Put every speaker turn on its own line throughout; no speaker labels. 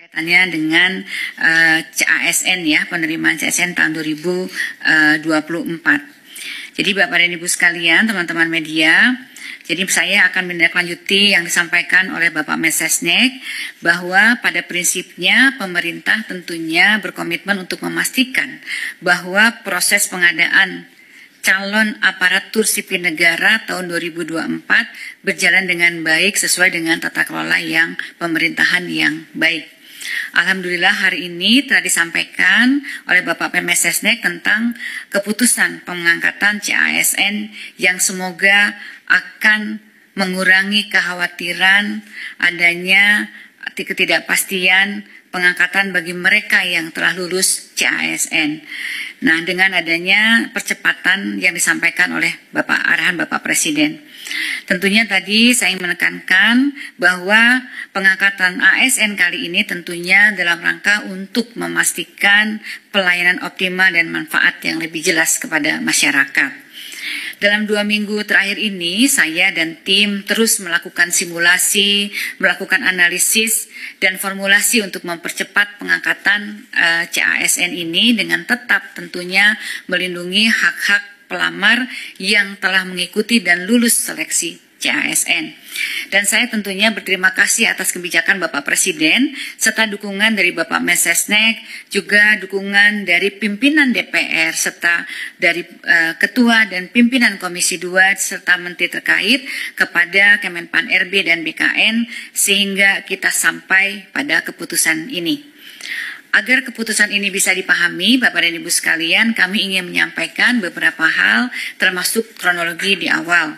kaitannya dengan CASN ya, penerimaan CASN tahun 2024. Jadi Bapak dan Ibu sekalian, teman-teman media, jadi saya akan menindaklanjuti yang disampaikan oleh Bapak Mensesnek bahwa pada prinsipnya pemerintah tentunya berkomitmen untuk memastikan bahwa proses pengadaan calon aparatur sipil negara tahun 2024 berjalan dengan baik sesuai dengan tata kelola yang pemerintahan yang baik. Alhamdulillah hari ini telah disampaikan oleh Bapak Mensesnek tentang keputusan pengangkatan CASN yang semoga akan mengurangi kekhawatiran adanya ketidakpastian pengangkatan bagi mereka yang telah lulus CASN. Nah, dengan adanya percepatan yang disampaikan oleh arahan Bapak Presiden. Tentunya tadi saya menekankan bahwa pengangkatan ASN kali ini tentunya dalam rangka untuk memastikan pelayanan optimal dan manfaat yang lebih jelas kepada masyarakat. Dalam 2 minggu terakhir ini, saya dan tim terus melakukan simulasi, melakukan analisis, dan formulasi untuk mempercepat pengangkatan CASN ini dengan tetap tentunya melindungi hak-hak pelamar yang telah mengikuti dan lulus seleksi CASN. Dan saya tentunya berterima kasih atas kebijakan Bapak Presiden serta dukungan dari Bapak Mensesnek, juga dukungan dari pimpinan DPR serta dari Ketua dan pimpinan Komisi 2 serta Menteri terkait kepada Kemenpan RB dan BKN sehingga kita sampai pada keputusan ini. Agar keputusan ini bisa dipahami, Bapak dan Ibu sekalian, kami ingin menyampaikan beberapa hal termasuk kronologi di awal.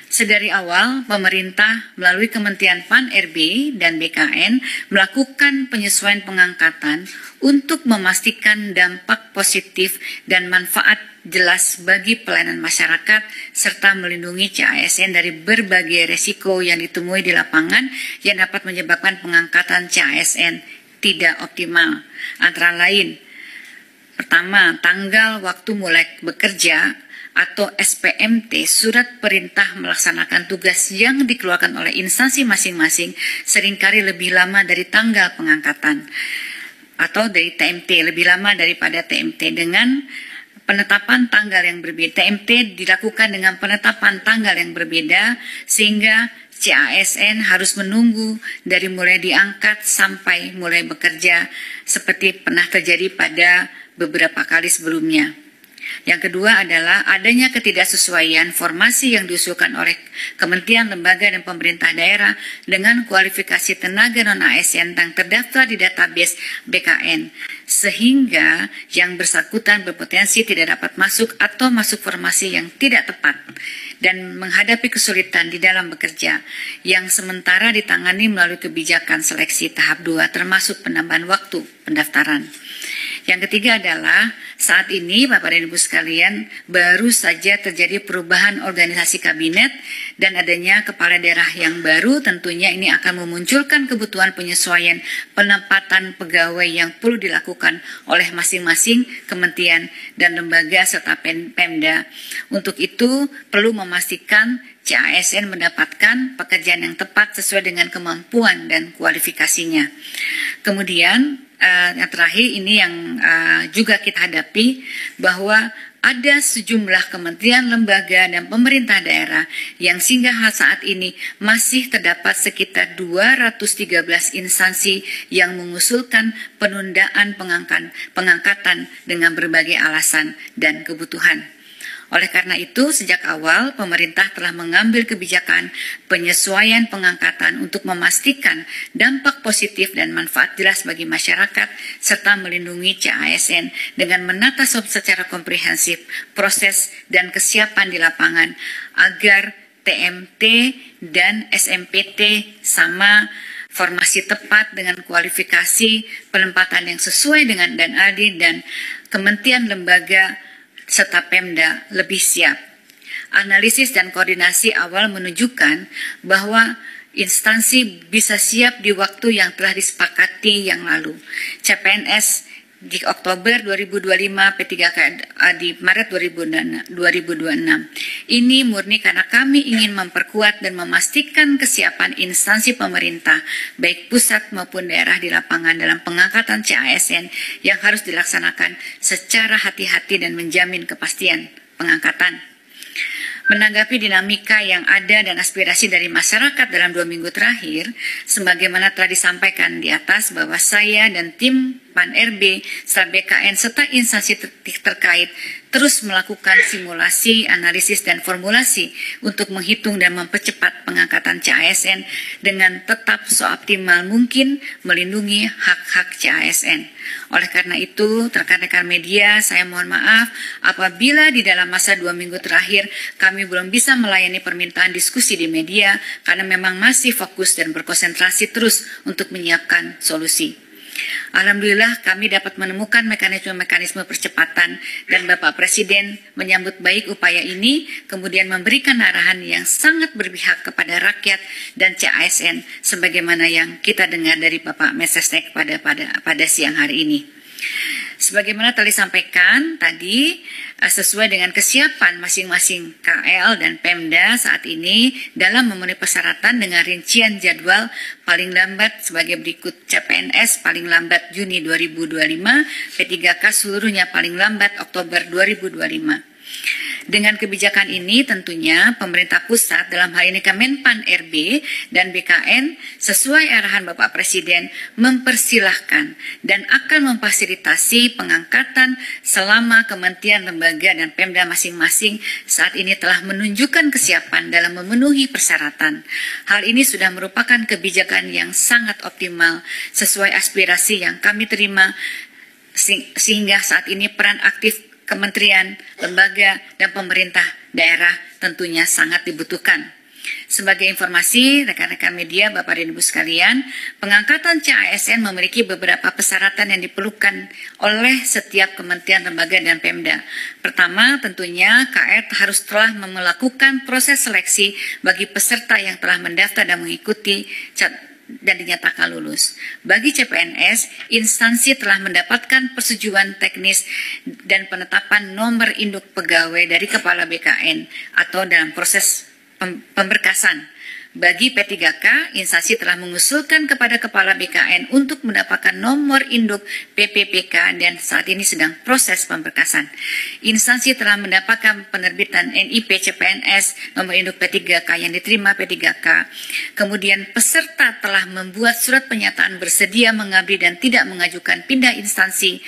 Sedari awal, pemerintah melalui Kementerian Pan RB dan BKN melakukan penyesuaian pengangkatan untuk memastikan dampak positif dan manfaat jelas bagi pelayanan masyarakat serta melindungi CASN dari berbagai resiko yang ditemui di lapangan yang dapat menyebabkan pengangkatan CASN tidak optimal. Antara lain, pertama, tanggal waktu mulai bekerja atau SPMT, surat perintah melaksanakan tugas yang dikeluarkan oleh instansi masing-masing seringkali lebih lama dari tanggal pengangkatan atau dari TMT, lebih lama daripada TMT dengan penetapan tanggal yang berbeda. TMT dilakukan dengan penetapan tanggal yang berbeda sehingga CASN harus menunggu dari mulai diangkat sampai mulai bekerja seperti pernah terjadi pada beberapa kali sebelumnya. Yang kedua adalah adanya ketidaksesuaian formasi yang diusulkan oleh kementerian, lembaga, dan pemerintah daerah dengan kualifikasi tenaga non-ASN yang terdaftar di database BKN, sehingga yang bersangkutan berpotensi tidak dapat masuk atau masuk formasi yang tidak tepat dan menghadapi kesulitan di dalam bekerja yang sementara ditangani melalui kebijakan seleksi tahap 2 termasuk penambahan waktu pendaftaran. Yang ketiga adalah saat ini Bapak dan Ibu sekalian baru saja terjadi perubahan organisasi kabinet dan adanya kepala daerah yang baru, tentunya ini akan memunculkan kebutuhan penyesuaian penempatan pegawai yang perlu dilakukan oleh masing-masing kementerian dan lembaga serta Pemda. Untuk itu perlu memastikan CASN mendapatkan pekerjaan yang tepat sesuai dengan kemampuan dan kualifikasinya. Kemudian yang terakhir ini yang juga kita hadapi bahwa ada sejumlah kementerian, lembaga, dan pemerintah daerah yang sehingga saat ini masih terdapat sekitar 213 instansi yang mengusulkan penundaan pengangkatan dengan berbagai alasan dan kebutuhan. Oleh karena itu, sejak awal pemerintah telah mengambil kebijakan penyesuaian pengangkatan untuk memastikan dampak positif dan manfaat jelas bagi masyarakat serta melindungi CASN dengan menata secara komprehensif proses dan kesiapan di lapangan agar TMT dan SMPT sama formasi tepat dengan kualifikasi penempatan yang sesuai dengan dan adil dan kementerian, lembaga, serta Pemda lebih siap. Analisis dan koordinasi awal menunjukkan bahwa instansi bisa siap di waktu yang telah disepakati yang lalu. CPNS di Oktober 2025, P3K di Maret 2026. Ini murni karena kami ingin memperkuat dan memastikan kesiapan instansi pemerintah, baik pusat maupun daerah di lapangan dalam pengangkatan CASN yang harus dilaksanakan secara hati-hati dan menjamin kepastian pengangkatan. Menanggapi dinamika yang ada dan aspirasi dari masyarakat dalam 2 minggu terakhir, sebagaimana telah disampaikan di atas bahwa saya dan tim PAN-RB, BKN, serta instansi terkait terus melakukan simulasi, analisis, dan formulasi untuk menghitung dan mempercepat pengangkatan CASN dengan tetap seoptimal mungkin melindungi hak-hak CASN. Oleh karena itu, rekan-rekan media, saya mohon maaf apabila di dalam masa 2 minggu terakhir kami belum bisa melayani permintaan diskusi di media karena memang masih fokus dan berkonsentrasi terus untuk menyiapkan solusi. Alhamdulillah kami dapat menemukan mekanisme-mekanisme percepatan dan Bapak Presiden menyambut baik upaya ini, kemudian memberikan arahan yang sangat berpihak kepada rakyat dan CASN sebagaimana yang kita dengar dari Bapak Mensesnek pada siang hari ini. Sebagaimana telah disampaikan tadi, sesuai dengan kesiapan masing-masing KL dan Pemda saat ini dalam memenuhi persyaratan dengan rincian jadwal paling lambat sebagai berikut: CPNS paling lambat Juni 2025, P3K seluruhnya paling lambat Oktober 2025. Dengan kebijakan ini tentunya pemerintah pusat dalam hal ini Kemenpan RB dan BKN sesuai arahan Bapak Presiden mempersilahkan dan akan memfasilitasi pengangkatan selama kementerian, lembaga, dan Pemda masing-masing saat ini telah menunjukkan kesiapan dalam memenuhi persyaratan. Hal ini sudah merupakan kebijakan yang sangat optimal sesuai aspirasi yang kami terima sehingga saat ini peran aktif kementerian, lembaga, dan pemerintah daerah tentunya sangat dibutuhkan. Sebagai informasi, rekan-rekan media, Bapak dan Ibu sekalian, pengangkatan CASN memiliki beberapa persyaratan yang diperlukan oleh setiap kementerian, lembaga, dan Pemda. Pertama, tentunya KR harus telah melakukan proses seleksi bagi peserta yang telah mendaftar dan mengikuti dan dinyatakan lulus. Bagi CPNS, instansi telah mendapatkan persetujuan teknis dan penetapan nomor induk pegawai dari Kepala BKN atau dalam proses pemberkasan. Bagi P3K, instansi telah mengusulkan kepada Kepala BKN untuk mendapatkan nomor induk PPPK dan saat ini sedang proses pemberkasan. Instansi telah mendapatkan penerbitan NIP CPNS nomor induk P3K yang diterima P3K. Kemudian peserta telah membuat surat pernyataan bersedia mengabdi dan tidak mengajukan pindah instansi.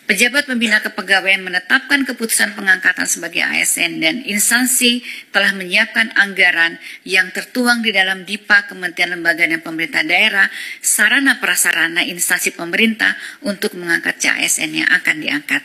Pejabat pembina kepegawaian menetapkan keputusan pengangkatan sebagai ASN dan instansi telah menyiapkan anggaran yang tertuang di dalam DIPA Kementerian Lembaga dan Pemerintah Daerah, sarana prasarana instansi pemerintah untuk mengangkat CASN yang akan diangkat.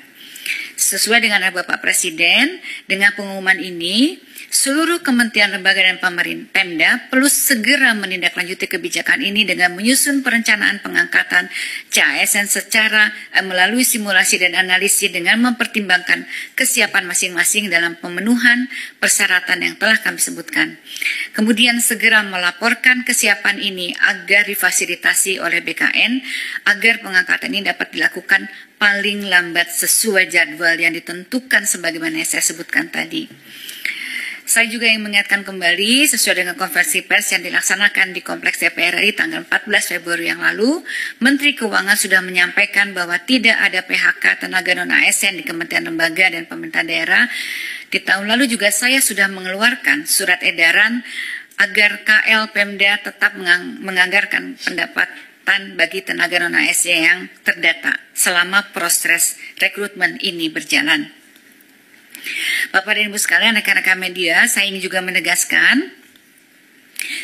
Sesuai dengan Bapak Presiden, dengan pengumuman ini, seluruh kementerian, lembaga, dan pemerintah Pemda perlu segera menindaklanjuti kebijakan ini dengan menyusun perencanaan pengangkatan CASN secara melalui simulasi dan analisis dengan mempertimbangkan kesiapan masing-masing dalam pemenuhan persyaratan yang telah kami sebutkan. Kemudian segera melaporkan kesiapan ini agar difasilitasi oleh BKN agar pengangkatan ini dapat dilakukan paling lambat sesuai jadwal yang ditentukan sebagaimana yang saya sebutkan tadi. Saya juga ingin mengingatkan kembali sesuai dengan konferensi pers yang dilaksanakan di Kompleks DPR RI tanggal 14 Februari yang lalu, Menteri Keuangan sudah menyampaikan bahwa tidak ada PHK tenaga non-ASN di Kementerian Lembaga dan Pemerintah Daerah. Di tahun lalu juga saya sudah mengeluarkan surat edaran agar KL Pemda tetap menganggarkan pendapatan bagi tenaga non-ASN yang terdata selama proses rekrutmen ini berjalan. Bapak dan Ibu sekalian, rekan-rekan media, saya ingin juga menegaskan,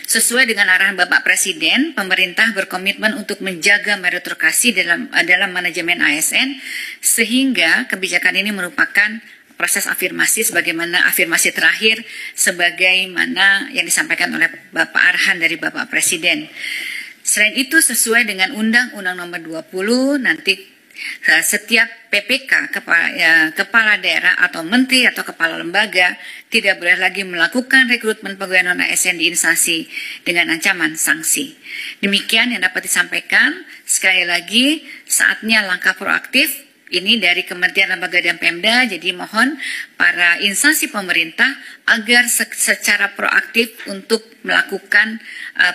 sesuai dengan arahan Bapak Presiden, pemerintah berkomitmen untuk menjaga meritokrasi dalam manajemen ASN, sehingga kebijakan ini merupakan proses afirmasi sebagaimana afirmasi terakhir sebagaimana yang disampaikan oleh Bapak arahan dari Bapak Presiden. Selain itu, sesuai dengan Undang-Undang Nomor 20, nanti setiap PPK, kepala daerah atau menteri atau kepala lembaga tidak boleh lagi melakukan rekrutmen pegawai non-ASN di instansi dengan ancaman sanksi. Demikian yang dapat disampaikan. Sekali lagi, saatnya langkah proaktif ini dari Kementerian Lembaga dan Pemda, jadi mohon para instansi pemerintah agar secara proaktif untuk melakukan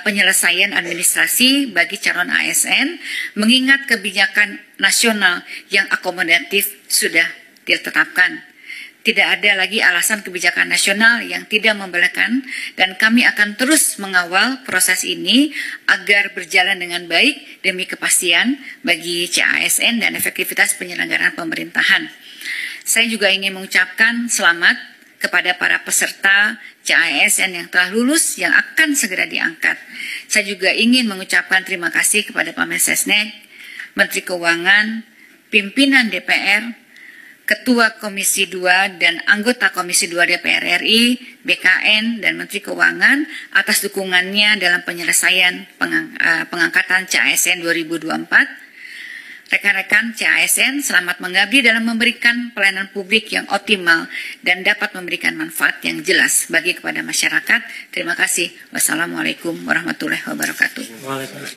penyelesaian administrasi bagi calon ASN, mengingat kebijakan nasional yang akomodatif sudah ditetapkan. Tidak ada lagi alasan kebijakan nasional yang tidak membelakang, dan kami akan terus mengawal proses ini agar berjalan dengan baik demi kepastian bagi CASN dan efektivitas penyelenggaraan pemerintahan. Saya juga ingin mengucapkan selamat kepada para peserta CASN yang telah lulus yang akan segera diangkat. Saya juga ingin mengucapkan terima kasih kepada Pak Mensesnek, Menteri Keuangan, pimpinan DPR, Ketua Komisi 2 dan anggota Komisi 2 DPR RI, BKN, dan Menteri Keuangan atas dukungannya dalam penyelesaian pengangkatan CASN 2024. Rekan-rekan CASN selamat mengabdi dalam memberikan pelayanan publik yang optimal dan dapat memberikan manfaat yang jelas bagi kepada masyarakat. Terima kasih. Wassalamualaikum warahmatullahi wabarakatuh.